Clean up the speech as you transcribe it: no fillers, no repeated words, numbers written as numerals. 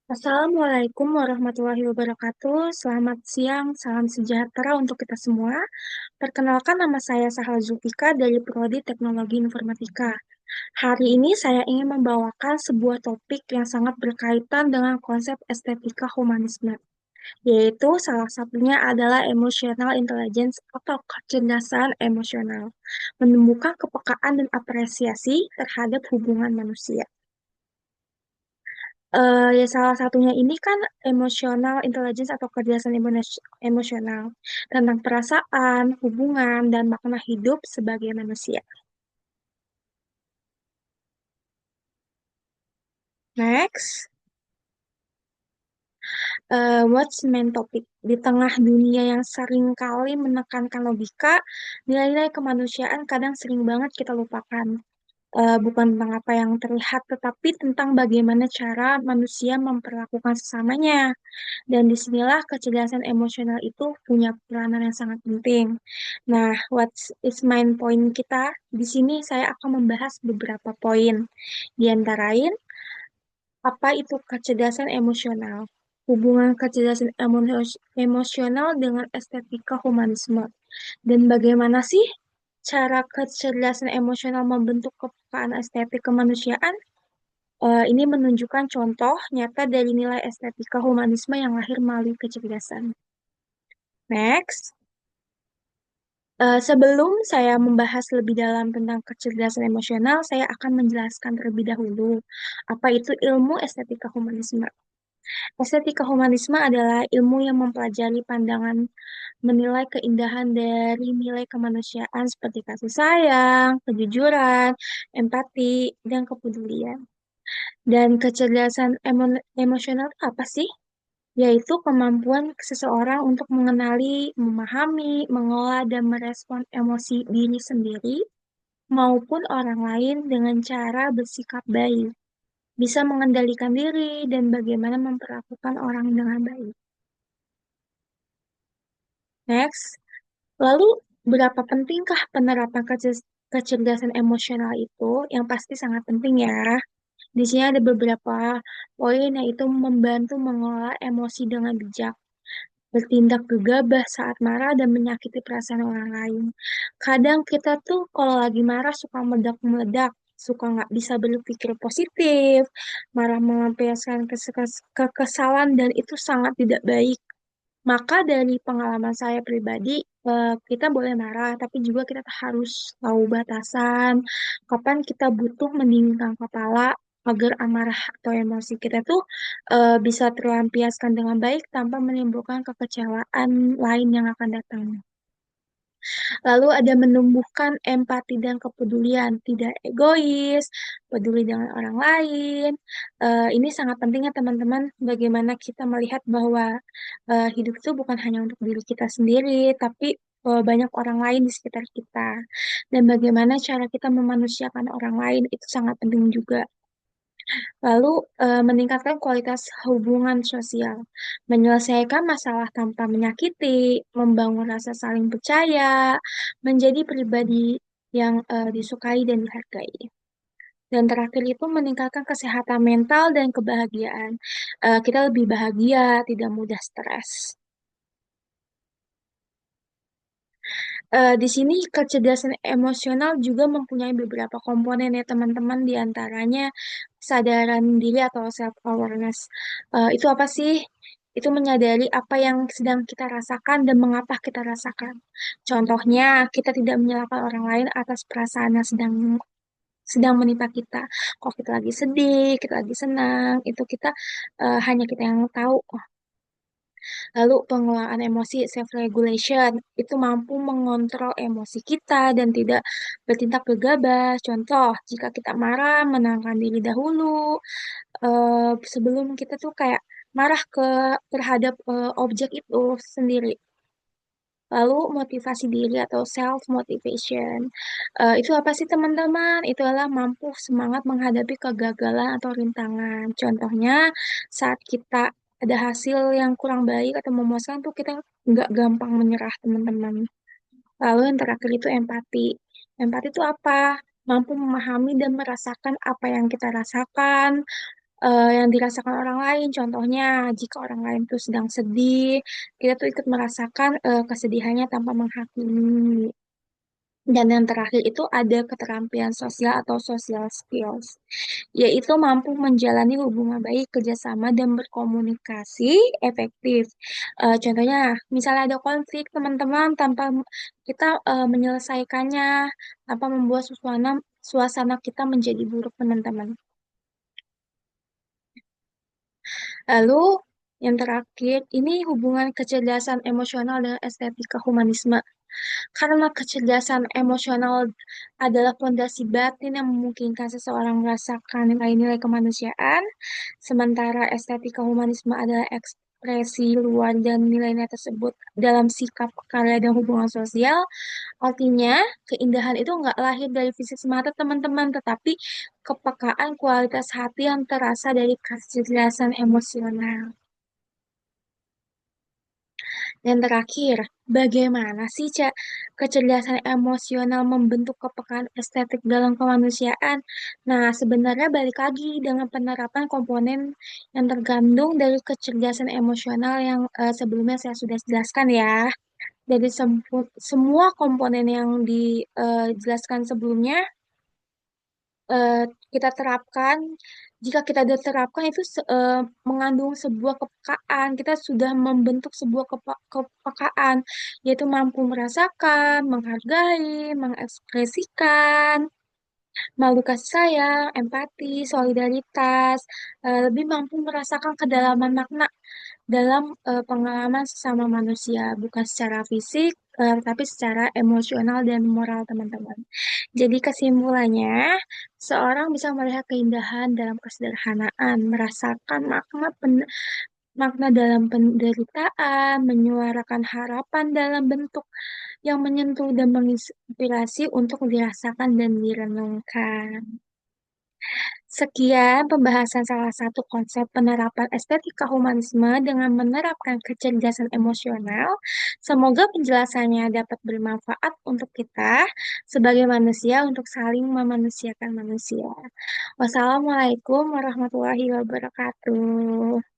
Assalamualaikum warahmatullahi wabarakatuh. Selamat siang, salam sejahtera untuk kita semua. Perkenalkan nama saya Sahal Zulfika dari Prodi Teknologi Informatika. Hari ini saya ingin membawakan sebuah topik yang sangat berkaitan dengan konsep estetika humanisme, yaitu salah satunya adalah emotional intelligence atau kecerdasan emosional, menumbuhkan kepekaan dan apresiasi terhadap hubungan manusia. Ya salah satunya ini kan emotional intelligence atau kecerdasan emosional tentang perasaan, hubungan, dan makna hidup sebagai manusia. Next, what's main topic? Di tengah dunia yang sering kali menekankan logika, nilai-nilai kemanusiaan kadang sering banget kita lupakan. Bukan tentang apa yang terlihat, tetapi tentang bagaimana cara manusia memperlakukan sesamanya. Dan disinilah kecerdasan emosional itu punya peranan yang sangat penting. Nah, what is main point kita? Di sini saya akan membahas beberapa poin. Di antara lain, apa itu kecerdasan emosional? Hubungan kecerdasan emosional dengan estetika humanisme. Dan bagaimana sih cara kecerdasan emosional membentuk kepekaan estetik kemanusiaan? Ini menunjukkan contoh nyata dari nilai estetika humanisme yang lahir melalui kecerdasan. Next, sebelum saya membahas lebih dalam tentang kecerdasan emosional, saya akan menjelaskan terlebih dahulu apa itu ilmu estetika humanisme. Estetika humanisme adalah ilmu yang mempelajari pandangan menilai keindahan dari nilai kemanusiaan seperti kasih sayang, kejujuran, empati, dan kepedulian. Dan kecerdasan emosional itu apa sih? Yaitu kemampuan seseorang untuk mengenali, memahami, mengolah, dan merespon emosi diri sendiri maupun orang lain dengan cara bersikap baik, bisa mengendalikan diri, dan bagaimana memperlakukan orang dengan baik. Next, lalu berapa pentingkah penerapan kecerdasan emosional itu? Yang pasti sangat penting ya. Di sini ada beberapa poin yaitu membantu mengolah emosi dengan bijak, bertindak gegabah saat marah dan menyakiti perasaan orang lain. Kadang kita tuh kalau lagi marah suka meledak-meledak, suka nggak bisa berpikir positif, marah melampiaskan kekesalan dan itu sangat tidak baik. Maka dari pengalaman saya pribadi, kita boleh marah, tapi juga kita harus tahu batasan, kapan kita butuh mendinginkan kepala agar amarah atau emosi kita tuh bisa terlampiaskan dengan baik tanpa menimbulkan kekecewaan lain yang akan datang. Lalu ada menumbuhkan empati dan kepedulian, tidak egois, peduli dengan orang lain. Ini sangat penting ya teman-teman, bagaimana kita melihat bahwa hidup itu bukan hanya untuk diri kita sendiri, tapi banyak orang lain di sekitar kita. Dan bagaimana cara kita memanusiakan orang lain itu sangat penting juga. Lalu, meningkatkan kualitas hubungan sosial, menyelesaikan masalah tanpa menyakiti, membangun rasa saling percaya, menjadi pribadi yang disukai dan dihargai. Dan terakhir itu meningkatkan kesehatan mental dan kebahagiaan. Kita lebih bahagia, tidak mudah stres. Di sini kecerdasan emosional juga mempunyai beberapa komponen ya teman-teman, di antaranya kesadaran diri atau self-awareness. Itu apa sih? Itu menyadari apa yang sedang kita rasakan dan mengapa kita rasakan. Contohnya, kita tidak menyalahkan orang lain atas perasaan yang sedang menimpa kita. Kalau kita lagi sedih, kita lagi senang, itu kita hanya kita yang tahu. Lalu pengelolaan emosi self-regulation itu mampu mengontrol emosi kita dan tidak bertindak gegabah. Contoh, jika kita marah, menenangkan diri dahulu sebelum kita tuh kayak marah terhadap objek itu sendiri. Lalu motivasi diri atau self motivation. Itu apa sih teman-teman? Itu adalah mampu semangat menghadapi kegagalan atau rintangan. Contohnya saat kita ada hasil yang kurang baik atau memuaskan tuh kita nggak gampang menyerah teman-teman. Lalu yang terakhir itu empati. Empati itu apa? Mampu memahami dan merasakan apa yang kita rasakan, yang dirasakan orang lain. Contohnya, jika orang lain tuh sedang sedih, kita tuh ikut merasakan kesedihannya tanpa menghakimi. Dan yang terakhir itu ada keterampilan sosial atau social skills, yaitu mampu menjalani hubungan baik, kerjasama, dan berkomunikasi efektif. Contohnya, misalnya ada konflik teman-teman tanpa kita menyelesaikannya, tanpa membuat suasana kita menjadi buruk teman-teman. Lalu, yang terakhir, ini hubungan kecerdasan emosional dengan estetika humanisme. Karena kecerdasan emosional adalah fondasi batin yang memungkinkan seseorang merasakan nilai-nilai kemanusiaan, sementara estetika humanisme adalah ekspresi luar dan nilai-nilai tersebut dalam sikap, karya, dan hubungan sosial. Artinya, keindahan itu nggak lahir dari fisik semata, teman-teman, tetapi kepekaan kualitas hati yang terasa dari kecerdasan emosional. Dan terakhir, bagaimana sih kecerdasan emosional membentuk kepekaan estetik dalam kemanusiaan? Nah, sebenarnya balik lagi dengan penerapan komponen yang tergandung dari kecerdasan emosional yang sebelumnya saya sudah jelaskan ya. Dari semua komponen yang dijelaskan sebelumnya, eh, kita terapkan, jika kita sudah terapkan itu mengandung sebuah kepekaan, kita sudah membentuk sebuah kepekaan, yaitu mampu merasakan, menghargai, mengekspresikan, melalui kasih sayang, empati, solidaritas, lebih mampu merasakan kedalaman makna dalam pengalaman sesama manusia, bukan secara fisik, tapi secara emosional dan moral, teman-teman. Jadi kesimpulannya, seorang bisa melihat keindahan dalam kesederhanaan, merasakan makna dalam penderitaan, menyuarakan harapan dalam bentuk yang menyentuh dan menginspirasi untuk dirasakan dan direnungkan. Sekian pembahasan salah satu konsep penerapan estetika humanisme dengan menerapkan kecerdasan emosional. Semoga penjelasannya dapat bermanfaat untuk kita sebagai manusia untuk saling memanusiakan manusia. Wassalamualaikum warahmatullahi wabarakatuh.